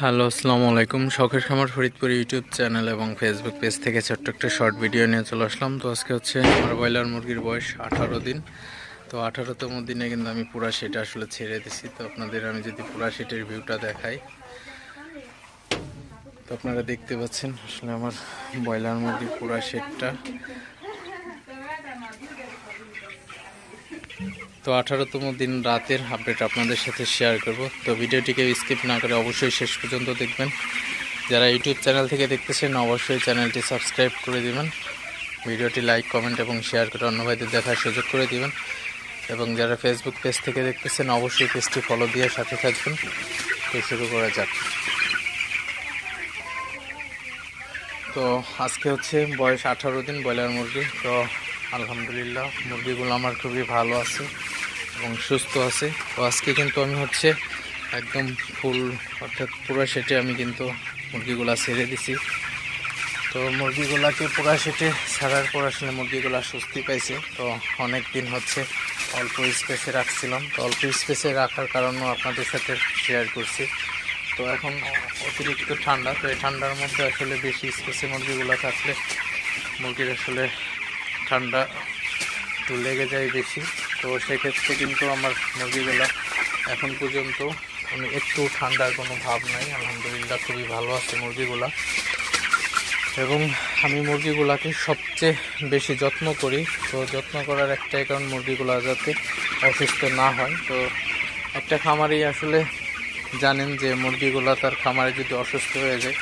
Hello, আসসালামু আলাইকুম। শখের খামার ফরিদপুর ইউটিউব চ্যানেল এবং ফেসবুক পেজ থেকে ছোট্ট একটা শর্ট ভিডিও নিয়ে চলে আসলাম। তো আজকে হচ্ছে আমার ব্রয়লার মুরগির বয়স 18 দিন। তো 18তম দিনে কিন্তু আমি পুরা সেটা আসলে ছেড়ে দিছি। তো আপনাদের আমি যদি পুরা সেটের ভিউটা দেখাই, তো আপনারা দেখতে পাচ্ছেন আসলে আমার ব্রয়লার মুরগির পুরা সেটটা। তো 18তম দিন রাতের আপডেট আপনাদের সাথে শেয়ার করব। তো ভিডিওটিকে স্কিপ না করে অবশ্যই শেষ পর্যন্ত দেখবেন। যারা ইউটিউব চ্যানেল থেকে দেখতেছেন অবশ্যই চ্যানেলটি সাবস্ক্রাইব করে দিবেন, ভিডিওটি লাইক, কমেন্ট এবং শেয়ার করে অন্য ভাইদের দেখার সুযোগ করে দিবেন। এবং যারা ফেসবুক পেজ থেকে দেখতেছেন অবশ্যই পেজটি ফলো দিয়ে সাথে থাকবেন। তো শুরু করা যাক। তো আজকে হচ্ছে বয়স 18 দিন ব্রয়লার মুরগি। তো আলহামদুলিল্লাহ মুরগিগুলো আমার খুবই ভালো আছে এবং সুস্থ আছে। তো আজকে কিন্তু আমি হচ্ছে একদম ফুল অর্থাৎ পুরো সেটে আমি কিন্তু মুরগিগুলা ছেড়ে দিছি। তো মুরগিগুলাকে পুরো সেটে ছাড়ার পর আসলে মুরগিগুলা স্বস্তি পাইছে। তো অনেক দিন হচ্ছে অল্প স্পেসে রাখছিলাম, তো অল্প স্পেসে রাখার কারণেও আপনাদের সাথে শেয়ার করছি। তো এখন অতিরিক্ত ঠান্ডা, তো এই ঠান্ডার মধ্যে আসলে বেশি স্পেসে মুরগিগুলো থাকলে মুরগির আসলে ঠান্ডা একটু লেগে যায় বেশি। তো সেক্ষেত্রে কিন্তু আমার মুরগিগুলো এখন পর্যন্ত আমি একটু ঠান্ডার কোনো ভাব নাই, আলহামদুলিল্লাহ খুবই ভালো আছে মুরগিগুলা। এবং আমি মুরগিগুলাকে সবচেয়ে বেশি যত্ন করি। তো যত্ন করার একটাই কারণ মুরগিগুলা যাতে অসুস্থ না হয়। তো একটা খামারি আসলে জানেন যে মুরগিগুলা তার খামারে যদি অসুস্থ হয়ে যায়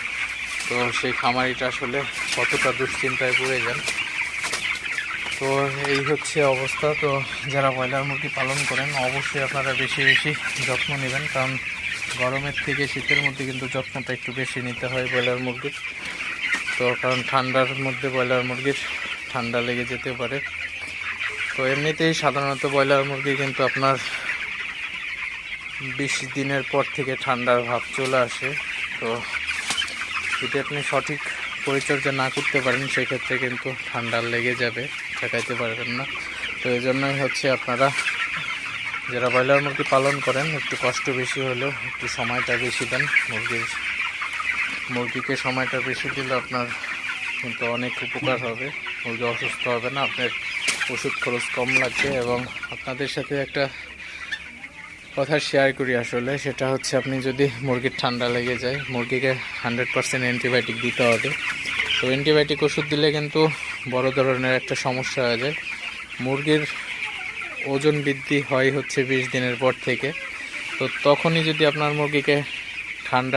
তো সেই খামারিটা আসলে কতটা দুশ্চিন্তায় পড়ে যান। তো এই হচ্ছে অবস্থা। তো যারা ব্রয়লার মুরগি পালন করেন অবশ্যই আপনারা বেশি বেশি যত্ন নেবেন, কারণ গরমের থেকে শীতের মধ্যে কিন্তু যত্নটা একটু বেশি নিতে হয় ব্রয়লার মুরগির। তো কারণ ঠান্ডার মধ্যে ব্রয়লার মুরগির ঠান্ডা লেগে যেতে পারে। তো এমনিতেই সাধারণত ব্রয়লার মুরগি কিন্তু আপনার 20 দিনের পর থেকে ঠান্ডার ভাব চলে আসে। তো যদি আপনি সঠিক পরিচর্যা না করতে পারেন সেক্ষেত্রে কিন্তু ঠান্ডা লেগে যাবে, ঠেকাইতে পারবেন না। তো এই জন্যই হচ্ছে আপনারা যারা ব্রয়লার মুরগি পালন করেন একটু কষ্ট বেশি হলেও একটু সময়টা বেশি দেন। মুরগিকে সময়টা বেশি দিলে আপনার কিন্তু অনেক উপকার হবে, মুরগি অসুস্থ হবে না, আপনার ওষুধ খরচ কম লাগবে। এবং আপনাদের সাথে একটা কথা শেয়ার করি আসলে, সেটা হচ্ছে আপনি যদি মুরগির ঠান্ডা লেগে যায় মুরগিকে 100% অ্যান্টিবায়োটিক দিতে হবে। তো অ্যান্টিবায়োটিক ওষুধ দিলে কিন্তু বড় ধরনের একটা সমস্যা হয়ে যায়। মুরগির ওজন বৃদ্ধি হয় হচ্ছে 20 দিনের পর থেকে। তো তখনই যদি আপনার মুরগিকে ঠান্ডা